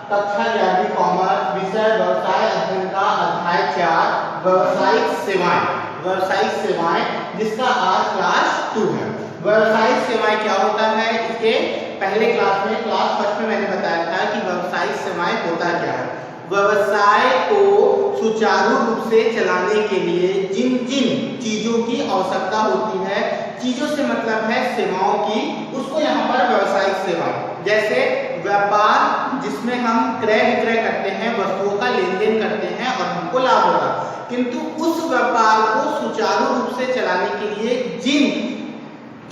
कक्षा 11वीं कॉमर्स, विषय व्यवसाय अध्ययन का अध्याय 4 व्यावसायिक सेवाएं। व्यावसायिक सेवाएं जिसका आज क्लास 2 है। व्यावसायिक सेवाएं क्या होता है, इसके पहले क्लास में क्लास फर्स्ट में मैंने बताया था कि व्यावसायिक सेवाएं होता क्या है। व्यवसाय को सुचारू रूप से चलाने के लिए जिन जिन चीजों की आवश्यकता होती है, चीजों से मतलब है सेवाओं की, उसको यहाँ पर व्यावसायिक सेवा, जैसे व्यापार जिसमें हम क्रय विक्रय करते हैं, वस्तुओं का लेन देन करते हैं और हमको लाभ होगा, किंतु उस व्यापार को सुचारू रूप से चलाने के लिए जिन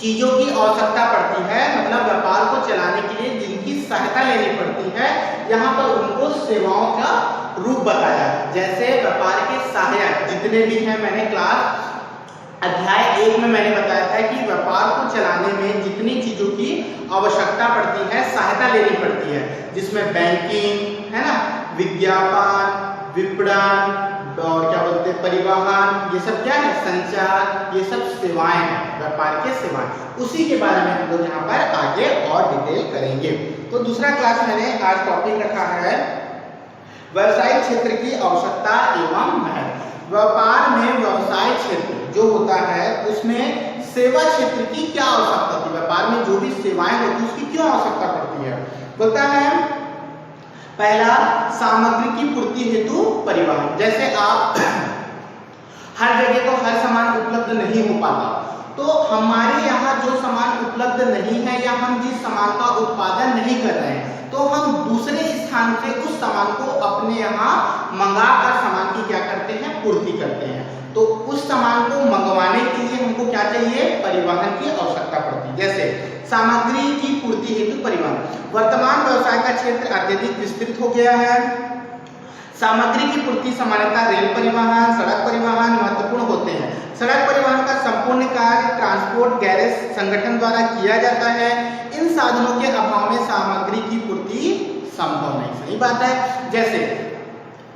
चीजों की आवश्यकता पड़ती है, मतलब व्यापार को चलाने के लिए जिनकी सहायता लेनी पड़ती है, यहाँ पर उनको सेवाओं का रूप बताया। जैसे व्यापार के सहायक जितने भी हैं, मैंने क्लास अध्याय 1 में मैंने बताया था कि व्यापार को चलाने में जितनी चीजों की आवश्यकता पड़ती है, सहायता लेनी पड़ती है, जिसमें बैंकिंग है ना, विज्ञापन, विपणन और क्या बोलते हैं परिवहन, ये सब क्या है, संचार, ये सब सेवाएं हैं, व्यापार के सेवाएं। उसी के बारे में हम लोग यहाँ पर आगे और डिटेल करेंगे। तो दूसरा क्लास मैंने आज टॉपिक रखा है व्यवसायिक क्षेत्र की आवश्यकता एवं महत्व। व्यापार में व्यवसाय क्षेत्र जो होता है उसमें सेवा क्षेत्र की क्या आवश्यकता होती है, व्यापार में जो भी सेवाएं होती है उसकी क्यों आवश्यकता पड़ती है। बोलता है पहला, सामग्री की पूर्ति हेतु परिवहन। जैसे आप हर जगह को हर सामान उपलब्ध नहीं हो पाता, तो हमारे यहाँ जो सामान उपलब्ध नहीं है या हम जिस सामान का उत्पादन नहीं कर रहे हैं, तो हम दूसरे स्थान से उस सामान को अपने यहाँ मंगा कर सामान की क्या करते हैं, पूर्ति करते हैं। तो उस सामान को मंगवाने के लिए हमको क्या चाहिए, परिवहन की आवश्यकता पड़ती है। जैसे सामग्री की पूर्ति हेतु परिवहन। वर्तमान व्यवसाय का क्षेत्र अत्यधिक विस्तृत हो गया है। सामग्री की पूर्ति सामान्यतः रेल परिवहन, सड़क परिवहन महत्वपूर्ण होते हैं। सड़क परिवहन का संपूर्ण कार्य ट्रांसपोर्ट गैरेज संगठन द्वारा किया जाता है। इन साधनों के अभाव में सामग्री की पूर्ति संभव नहीं। सही बात है। जैसे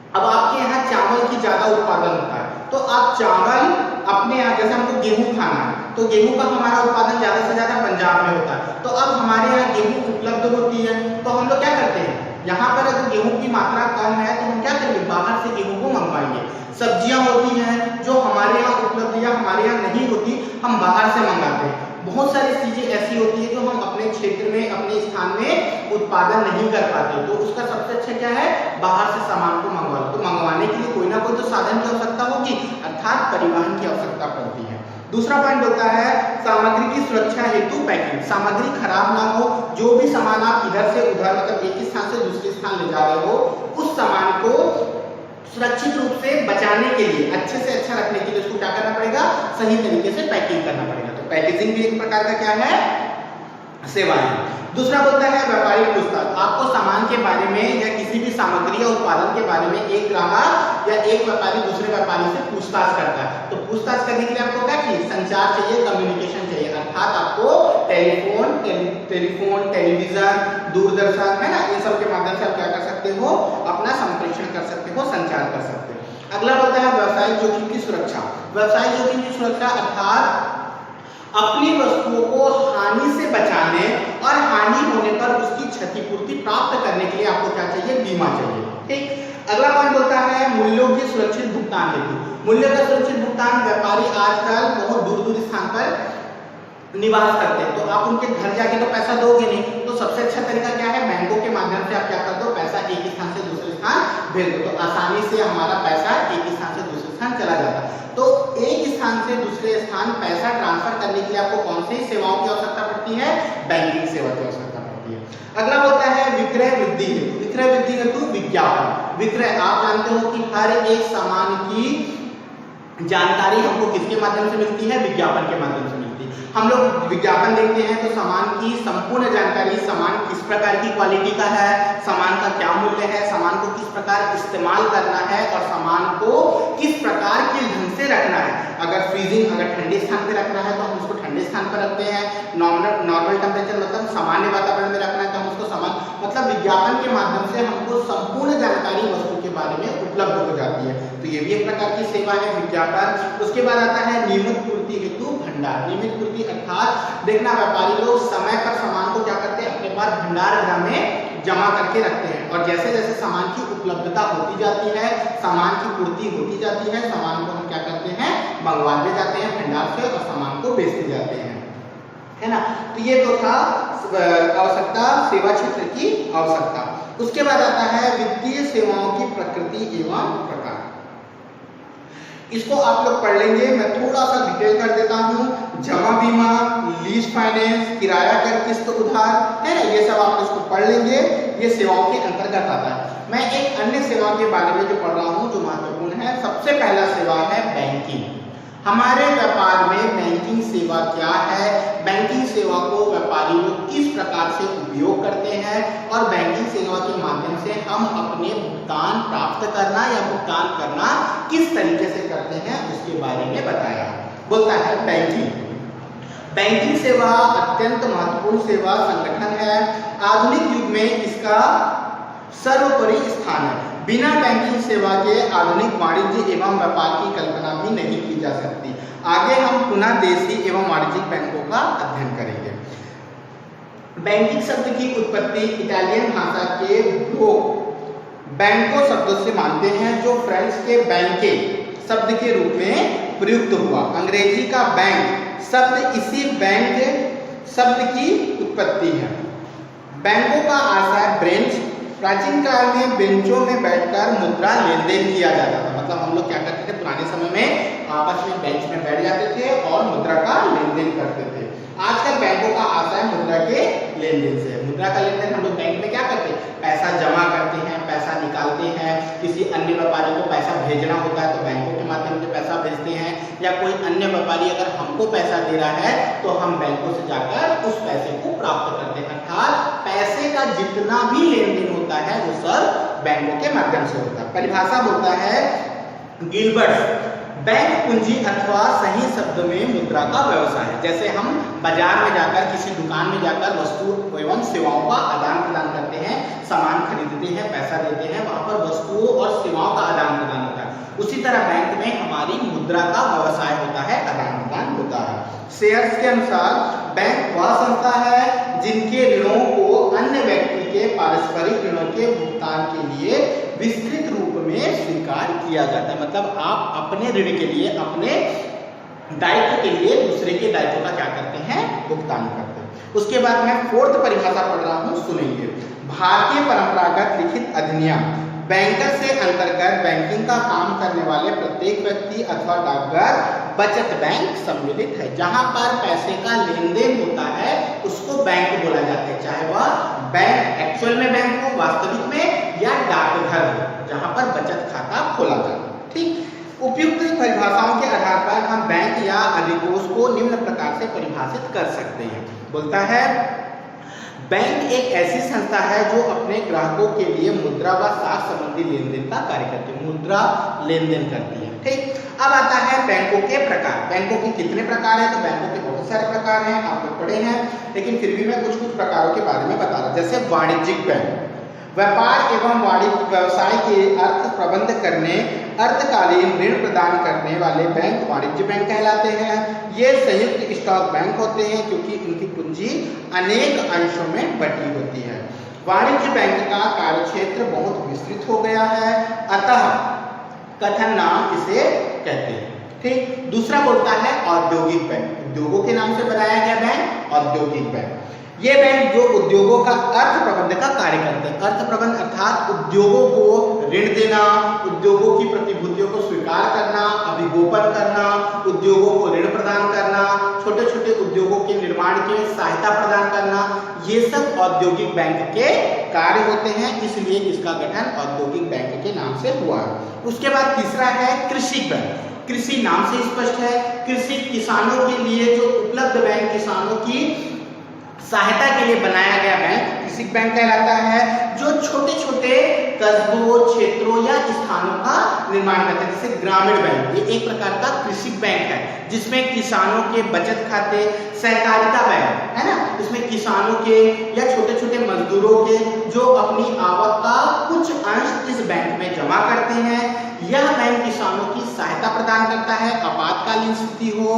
अब आपके यहाँ चावल की ज्यादा उत्पादन होता है, तो आप चावल अपने यहाँ, जैसे हमको गेहूं खाना है, तो गेहूं का हमारा उत्पादन ज्यादा से ज्यादा पंजाब में होता है, तो अब हमारे यहाँ गेहूं उपलब्ध होती है, तो हम लोग क्या करते हैं, यहाँ पर अगर गेहूं की मात्रा कम है तो हम क्या करेंगे, बाहर से गेहूं को मंगवाएंगे। सब्जियां होती हैं जो हमारे यहाँ उपलब्ध या हमारे यहाँ नहीं होती, हम बाहर से मंगाते हैं। बहुत सारी चीजें ऐसी होती है जो हम अपने क्षेत्र में, अपने स्थान में उत्पादन नहीं कर पाते, तो उसका सबसे अच्छा क्या है, बाहर से सामान को मंगवा लो। तो मंगवाने के लिए कोई ना कोई तो साधन की आवश्यकता होगी, अर्थात परिवहन की आवश्यकता पड़ती है। दूसरा पॉइंट होता है सामग्री की सुरक्षा हेतु पैकिंग। सामग्री खराब ना हो, जो भी सामान आप इधर से उधर, मतलब एक स्थान से दूसरे स्थान ले जा रहे हो, उस सामान को सुरक्षित रूप से बचाने के लिए, अच्छे से अच्छा रखने के लिए उसको क्या करना पड़ेगा, सही तरीके से पैकिंग करना पड़ेगा। तो पैकेजिंग भी एक प्रकार का क्या है, सेवा है। दूसरा बोलता है व्यापारिक पूछताछ। आपको सामान के बारे में या किसी भी सामग्री या उत्पादन के बारे में एक ग्राहक या एक व्यापारी दूसरे व्यापारी से पूछताछ करता है, तो पूछताछ करने के लिए आपको क्या चाहिए, संचार चाहिए, कम्युनिकेशन चाहिए, अर्थात आपको टेलीफोन, टेलीविजन, दूरदर्शन है ना, इन सब के माध्यम से आप क्या कर सकते हो, अपना संप्रेषण कर सकते हो, संचार कर सकते हो। अगला बोलता है व्यावसायिक जोखिम की सुरक्षा। व्यवसायिक जोखिम की सुरक्षा अर्थात अपनी वस्तुओं को हानि से बचाने और हानि होने पर उसकी क्षतिपूर्ति प्राप्त करने के लिए आपको क्या चाहिए, बीमा चाहिए। ठीक। अगला पॉइंट बोलता है मूल्यों के सुरक्षित भुगतान हेतु। मूल्य का सुरक्षित भुगतान। व्यापारी आजकल बहुत दूर दूर स्थान पर निवास करते हैं, तो आप उनके घर जाके तो पैसा दोगे नहीं, तो सबसे अच्छा तरीका क्या है, बैंकों के माध्यम से आप क्या कर दो, पैसा एक स्थान से दूसरे स्थान भेज दो, तो आसानी से हमारा पैसा एक स्थान से दूसरे स्थान चला जाता है। तो एक स्थान से दूसरे स्थान पैसा ट्रांसफर करने के लिए आपको कौन सी सेवाओं की आवश्यकता पड़ती है, बैंकिंग सेवा की आवश्यकता पड़ती है। अगला होता है विक्रय वृद्धि हेतु। विक्रय वृद्धि हेतु विज्ञापन। विक्रय, आप जानते हो कि हर एक सामान की जानकारी हमको किसके माध्यम से मिलती है, विज्ञापन के माध्यम से मिलती है। हम लोग विज्ञापन देखते हैं तो सामान की संपूर्ण जानकारी, सामान किस प्रकार की क्वालिटी का है, सामान का क्या मूल्य है, सामान को किस प्रकार इस्तेमाल करना है और सामान को किस प्रकार के ढंग से रखना है। अगर फ्रीजिंग, अगर ठंडे स्थान पे रखना है तो हम उसको ठंडे स्थान पर रखते हैं, नॉर्मल टेम्परेचर मतलब सामान्य वातावरण में रखना है तो हम उसको मतलब विज्ञापन के माध्यम से हमको संपूर्ण जानकारी वस्तु के बारे में उपलब्ध हो जाती है। तो ये भी एक प्रकार की सेवा है, विज्ञापन। उसके बाद आता है नियमित पूर्ति हेतु भंडार। नियमित पूर्ति अर्थात देखना, व्यापारी लोग समय पर सामान को क्या करते हैं, अपने पास भंडार गृह में जमा करके रखते हैं और जैसे जैसे सामान की उपलब्धता होती जाती है, सामान की पूर्ति होती जाती है, सामान को हम क्या करते हैं, मंगवाते जाते हैं भंडार से और सामान को बेचते जाते हैं, है ना। तो ये तो था आवश्यकता, सेवा क्षेत्र की आवश्यकता। उसके बाद आता है वित्तीय सेवाओं की प्रकृति एवं प्रकार। इसको आप लोग पढ़ लेंगे, मैं थोड़ा सा डिटेल कर देता हूँ। जमा बीमा, लीज फाइनेंस, किराया कर किस्त उधार, है ना, ये सब आप इसको पढ़ लेंगे, ये सेवाओं के अंतर्गत आता है। मैं एक अन्य सेवा के बारे में जो पढ़ रहा हूँ जो महत्वपूर्ण है, सबसे पहला सेवा है बैंकिंग। हमारे व्यापार में बैंकिंग सेवा क्या है, बैंकिंग सेवा को व्यापारी लोग किस प्रकार से उपयोग करते हैं और बैंकिंग सेवा के माध्यम से हम अपने भुगतान प्राप्त करना या भुगतान करना किस तरीके से करते हैं उसके बारे में बताया। बोलता है बैंकिंग। बैंकिंग सेवा अत्यंत महत्वपूर्ण सेवा संगठन है। आधुनिक युग में इसका सर्वोपरि स्थान है। बिना बैंकिंग सेवा के आधुनिक वाणिज्य एवं व्यापार की कल्पना भी नहीं की जा सकती। आगे हम पुनः देशी एवं वाणिज्यिक बैंकों का अध्ययन करेंगे। बैंकिंग शब्द की उत्पत्ति इटालियन भाषा के दो बैंको शब्दों से मानते हैं जो फ्रेंच के बैंके शब्द के रूप में प्रयुक्त हुआ। अंग्रेजी का बैंक शब्द इसी बैंक शब्द की उत्पत्ति है। बैंकों का आशय ब्रेंच। प्राचीन काल में बेंचों में बैठकर मुद्रा लेन देन किया जाता था। मतलब हम लोग क्या करते थे, पुराने समय में आपस में बेंच में बैठ जाते थे और मुद्रा का लेन देन करते थे। आजकल बैंकों का आशय मुद्रा के लेन देन से। मुद्रा का लेन देन हम लोग बैंक में क्या करते हैं, पैसा जमा करते हैं, पैसा निकालते हैं। किसी अन्य व्यापारी को पैसा भेजना होता है तो बैंकों के माध्यम से पैसा भेजते हैं, या कोई अन्य व्यापारी अगर हमको पैसा दे रहा है तो हम बैंकों से जाकर उस पैसे को प्राप्त करते हैं। अर्थात पैसे का जितना भी लेन देन होता है वो सब बैंकों के माध्यम से होता है। परिभाषा बोलता है गिलबर्ट, बैंक पूंजी अथवा सही शब्द में मुद्रा का व्यवसाय है। जैसे हम बाजार में जाकर किसी दुकान में जाकर वस्तु एवं सेवाओं का आदान प्रदान करते हैं, सामान खरीदते हैं, पैसा देते हैं, वहां पर वस्तुओं और सेवाओं का आदान प्रदान होता है। उसी तरह बैंक में हमारी मुद्रा का व्यवसाय होता है, आदान प्रदान होता है। शेयर्स के अनुसार बैंक वह संस्था है जिनके ऋणों को अन्य व्यक्ति के पारस्परिक ऋणों के भुगतान के लिए विस्तृत रूप में स्वीकार किया जाता है। मतलब आप अपने ऋण के लिए, अपने दायित्व के लिए दूसरे के दायित्व का क्या करते हैं, भुगतान करते हैं। उसके बाद मैं फोर्थ परिभाषा पढ़ रहा हूँ, सुनेंगे। भारतीय परंपरागत लिखित अधिनियम बैंकर से अंतर्गत बैंकिंग का काम करने वाले प्रत्येक व्यक्ति अथवा डाकघर बचत बैंक सम्मिलित है। जहां पर पैसे का लेन देन होता है उसको बैंक बोला जाता है, चाहे वह बैंक एक्चुअल में बैंक हो, वास्तविक में, या डाकघर हो जहां पर बचत खाता खोला जाता है। ठीक, उपयुक्त परिभाषाओं के आधार पर हम बैंक या अधिकोष को निम्न प्रकार से परिभाषित कर सकते हैं। बोलता है बैंक एक ऐसी संस्था है जो अपने ग्राहकों के लिए मुद्रा व साख संबंधी लेन देन का कार्य करती है, मुद्रा लेन देन करती है। ठीक, अब आता है बैंकों के प्रकार। बैंकों के कितने प्रकार हैं, तो बैंकों के बहुत सारे प्रकार हैं, आप लोग पढ़े हैं, लेकिन फिर भी मैं कुछ प्रकारों के बारे में बता रहा हूं। जैसे वाणिज्यिक बैंक, व्यापार एवं वाणिज्य व्यवसाय के अर्थ प्रबंध करने, अर्थकालीन ऋण प्रदान करने वाले बैंक वाणिज्य बैंक कहलाते हैं। ये संयुक्त स्टॉक बैंक होते हैं क्योंकि इनकी पूंजी अनेक अंशों में बटी होती है। वाणिज्य बैंक का कार्यक्षेत्र बहुत विस्तृत हो गया है, अतः कथन नाम इसे कहते हैं। ठीक, दूसरा बोलता है औद्योगिक बैंक। उद्योगों के नाम से बनाया गया बैंक औद्योगिक बैंक। ये बैंक जो उद्योगों का अर्थ प्रबंध का कार्य करते हैं। अर्थ प्रबंध अर्थात उद्योगों को ऋण देना, उद्योगों की प्रतिभूतियों को स्वीकार करना, अभिगोपन करना, उद्योगों को ऋण प्रदान करना, छोटे छोटे उद्योगों के निर्माण के सहायता प्रदान करना, ये सब औद्योगिक बैंक के कार्य होते हैं। इसलिए इसका गठन औद्योगिक बैंक के नाम से हुआ है। उसके बाद तीसरा है कृषि बैंक। कृषि नाम से स्पष्ट है, कृषि किसानों के लिए जो उपलब्ध बैंक, किसानों की सहायता के लिए बनाया गया बैंक कृषि बैंक कहलाता है, जो छोटे छोटे कस्बों, क्षेत्रों या स्थानों का निर्माण करता है। जैसे ग्रामीण बैंक, ये एक प्रकार का कृषि बैंक है जिसमें किसानों के बचत खाते, सहकारिता बैंक है ना, इसमें किसानों के या छोटे छोटे मजदूरों के जो अपनी आवक का कुछ कुछ अंश इस बैंक में जमा करते हैं। यह बैंक किसानों की सहायता प्रदान करता है, आपातकालीन स्थिति हो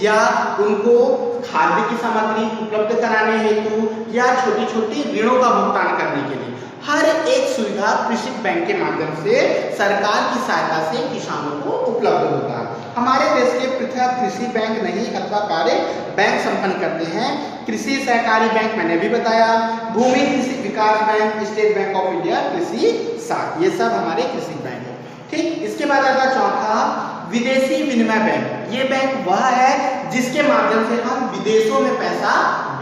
या उनको खाद्य की सामग्री उपलब्ध कराने हेतु या छोटी छोटी ऋणों का भुगतान करने के लिए। हर एक सुविधा कृषि बैंक के माध्यम से सरकार की सहायता से किसानों को उपलब्ध होता है। हमारे देश के पृथक कृषि बैंक नहीं अथवा कार्य बैंक संपन्न करते हैं। कृषि सहकारी बैंक मैंने भी बताया, Bhumi Krishi Vikas bank, state bank of India, कृषि साख, ये सब हमारे कृषि बैंक है। ठीक, इसके बाद आता चौथा विदेशी विनिमय बैंक। ये बैंक वह है जिसके माध्यम से हम विदेशों में पैसा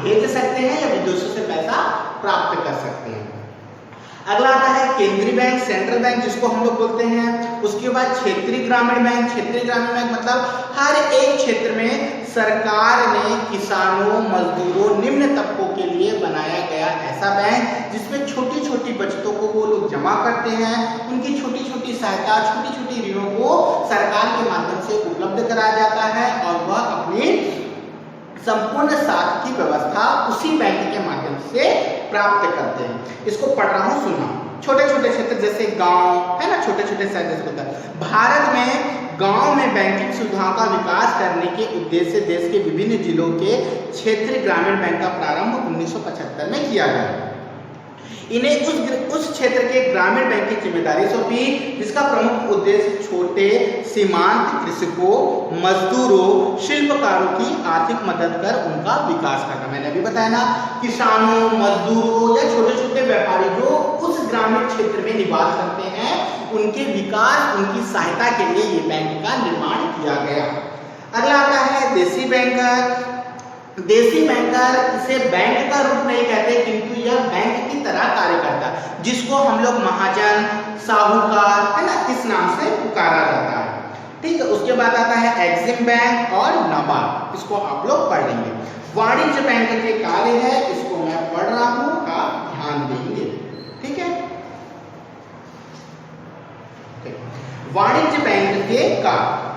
भेज सकते हैं या विदेशों से पैसा प्राप्त कर सकते हैं। अगला आता है केंद्रीय बैंक, सेंट्रल बैंक जिसको हम लोग बोलते हैं। उसके बाद क्षेत्रीय ग्रामीण बैंक। क्षेत्रीय ग्रामीण बैंक मतलब हर एक क्षेत्र में सरकार ने किसानों, मजदूरों, निम्न तबकों के लिए बनाया गया ऐसा बैंक जिसमें छोटी छोटी बचतों को वो लोग जमा करते हैं, उनकी छोटी छोटी सहायता, छोटी छोटी ऋणों को सरकार के माध्यम से उपलब्ध कराया जाता है और वह अपनी संपूर्ण साख की व्यवस्था उसी बैंक के माध्यम से प्राप्त करते हैं। इसको पढ़ रहा हूँ, सुनना। छोटे छोटे क्षेत्र जैसे गांव है ना, छोटे छोटे शहर। भारत में गांव में बैंकिंग सुविधाओं का विकास करने के उद्देश्य से देश के विभिन्न जिलों के क्षेत्रीय ग्रामीण बैंक का प्रारंभ 1975 में किया गया। इन्हें उस क्षेत्र के ग्रामीण बैंक की जिम्मेदारी सौंपी जिसका प्रमुख उद्देश्य छोटे सीमांत कृषकों, मजदूरों, शिल्पकारों की आर्थिक मदद कर उनका विकास करना। मैंने अभी बताया ना, किसानों, मजदूरों या छोटे छोटे व्यापारी जो उस ग्रामीण क्षेत्र में निवास करते हैं, उनके विकास, उनकी सहायता के लिए ये बैंक का निर्माण किया गया। अगला आता है देशी बैंकर। देशी बैंकर इसे बैंक का रूप नहीं कहते किंतु यह बैंक की तरह कार्य करता है, जिसको हम लोग महाजन, साहूकार है ना, इस नाम से पुकारा जाता है। ठीक है, उसके बाद आता है एक्सिम बैंक और नाबार्ड, इसको आप लोग पढ़ लेंगे। वाणिज्य बैंक के कार्य है, इसको मैं पढ़ रहा हूं, आप ध्यान देंगे। ठीक है, वाणिज्य बैंक के कार्य,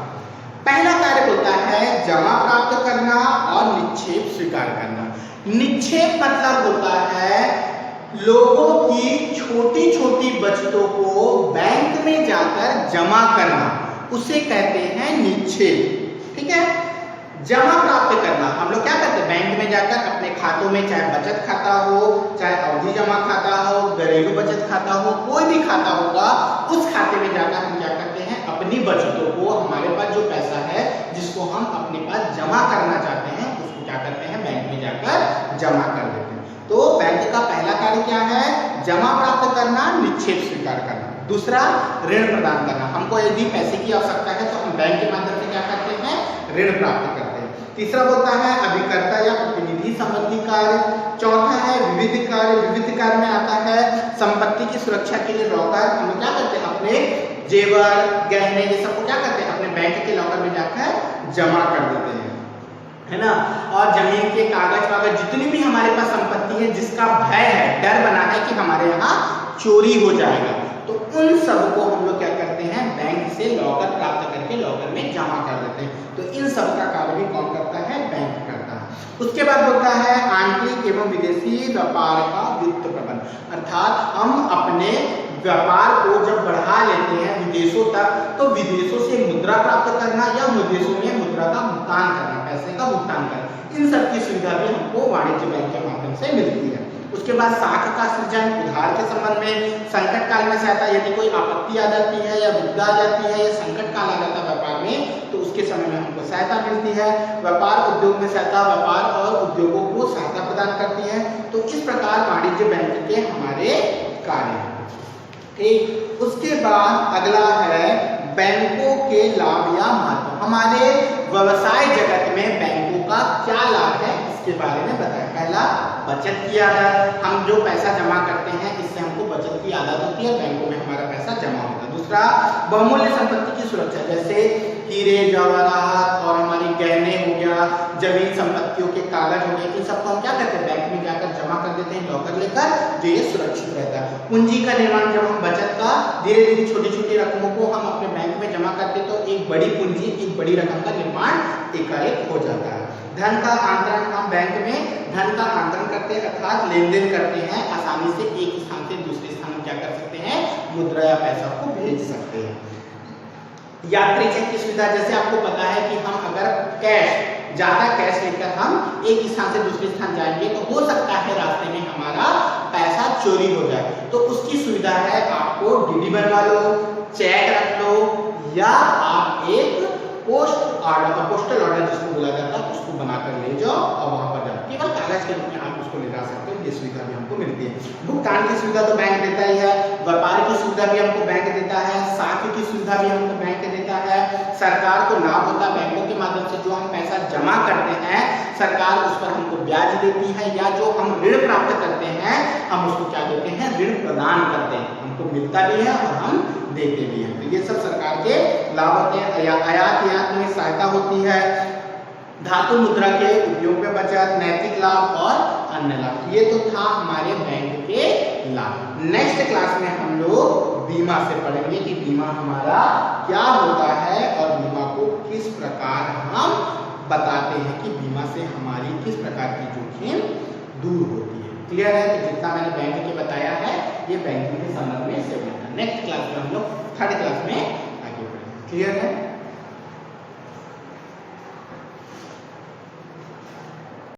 पहला कार्य होता है जमा प्राप्त करना और निक्षेप स्वीकार करना। निक्षेप मतलब होता है लोगों की छोटी छोटी बचतों को बैंक में जाकर जमा करना, उसे कहते हैं निक्षेप। ठीक है, जमा प्राप्त करना हम लोग क्या करते हैं, बैंक में जाकर अपने खातों में, चाहे बचत खाता हो, चाहे अवधि जमा खाता हो, घरेलू बचत खाता हो, कोई भी खाता होगा, उस खाते में जाकर हम क्या करते हैं, अपनी बचतों को, हमारे पास जो पैसा है जिसको हम अपने पास जमा करना चाहते हैं, उसको क्या करते हैं, बैंक में जाकर जमा कर देते हैं। तो बैंक का पहला कार्य क्या है, जमा प्राप्त करना, निक्षेप स्वीकार करना। दूसरा, ऋण प्रदान करना। हमको यदि पैसे की आवश्यकता है तो हम बैंक के माध्यम से क्या करते हैं, ऋण प्राप्त करते हैं। तीसरा होता है अभिकर्ता या प्रतिनिधि संबंधी कार्य। चौथा है विविध कार्य। विविध कार्य में आता है संपत्ति की सुरक्षा के लिए लॉकर। हम क्या करते हैं, अपने जेवर, गहने, ये सबको क्या करते हैं, अपने बैंक के लॉकर में जाकर जमा कर देते हैं, है ना। और जमीन के कागज वागज जितनी भी हमारे पास संपत्ति है जिसका भय है, डर बना है कि हमारे यहाँ चोरी हो जाएगा, तो उन सबको हम लोग क्या करते हैं, बैंक से लॉकर प्राप्त करके लॉकर में जमा कर देते हैं। तो इन सब का कार्य भी कौन करता है, बैंक करता है। उसके बाद होता है आंतरिक एवं विदेशी व्यापार का वित्त प्रबंधन, अर्थात हम अपने व्यापार को जब बढ़ा लेते हैं विदेशों तक, तो विदेशों से मुद्रा प्राप्त करना या विदेशों में मुद्रा का भुगतान करना, पैसे का भुगतान करना, इन सब की सुविधा भी हमको वाणिज्य बैंक के माध्यम से मिलती है। उसके बाद साख का सृजन, उधार के संबंध में, संकट काल में सहायता, यदि कोई आपत्ति आ जाती है या विपदा आ जाती है या संकट काल आ जाता है व्यापार में, तो उसके समय में हमको सहायता मिलती है। व्यापार उद्योग में सहायता, व्यापार और उद्योगों को सहायता प्रदान करती है। तो इस प्रकार वाणिज्य बैंक के हमारे कार्य हैं। ठीक, उसके बाद अगला है बैंकों के लाभ या महत्व। हमारे व्यवसाय जगत में बैंकों का क्या लाभ है, इसके बारे में बताएं। पहला, बचत की आदत, हम जो पैसा जमा करते हैं इससे हमको बचत की आदत होती है, बैंकों में हमारा पैसा जमा होता है। दूसरा, बहुमूल्य संपत्ति की सुरक्षा, जैसे हीरे जवाहरात और हमारी गहने हो गया, जमीन संपत्तियों के कागज हो गए, इन सबको हम क्या करते हैं, बैंक में जाकर जमा कर देते हैं लॉकर लेकर, जो ये सुरक्षित रहता है। पूंजी का निर्माण, जब हम बचत का धीरे धीरे छोटी छोटी रकमों को हम अपने बैंक में जमा करते हैं तो एक बड़ी पूंजी, एक बड़ी रकम का निर्माण एकाएक हो जाता है। धन का अंतरण, हम बैंक में धन का अंतरण करते हैं, अर्थात लेन देन करते हैं, आसानी से एक स्थान से दूसरे स्थान में क्या कर सकते हैं, मुद्रा या पैसा को भेज सकते हैं। यात्री चेक की सुविधा, जैसे आपको पता है कि हम अगर ज्यादा कैश लेकर हम एक स्थान से दूसरे स्थान जाएंगे तो हो सकता है रास्ते में हमारा पैसा चोरी हो जाए, तो उसकी सुविधा है आपको डीडी बनवा लो, चेक रख लो, या आप एक पोस्टल ऑर्डर जिसको बोला जाता है उसको बनाकर ले जाओ और वहां पर जाओ, केवल कागज के रूप में आप उसको ले जा सकते हो। ये सुविधा भी हमको मिलती है। भुगतान की सुविधा तो बैंक देता ही है, व्यापार की सुविधा भी हमको बैंक देता है, साख की सुविधा भी हमको बैंक देता है, सरकार को लाभ होता है बैंकों के माध्यम से, जो हम पैसा जमा करते हैं सरकार उस पर हमको ब्याज देती है, या जो हम ऋण प्राप्त करते हैं हम उसको क्या देते हैं, ऋण प्रदान करते हैं, हमको मिलता भी है और हम देते भी हैं। तो ये सब सरकार के लाभ होते हैं। आयात में सहायता होती है, धातु मुद्रा के उपयोग में बचत, नैतिक लाभ और अन्य लाभ। ये तो था हमारे बैंक के लाभ। नेक्स्ट क्लास में हम लोग बीमा से पढ़ेंगे कि बीमा हमारा क्या होता है और बीमा को किस प्रकार हम बताते हैं कि बीमा से हमारी किस प्रकार की जोखिम दूर होती है। क्लियर है? तो जितना मैंने बैंक के बताया है ये बैंकिंग के संबंध में से। नेक्स्ट क्लास में हम लोग थर्ड क्लास में आगे बढ़ेंगे। क्लियर है?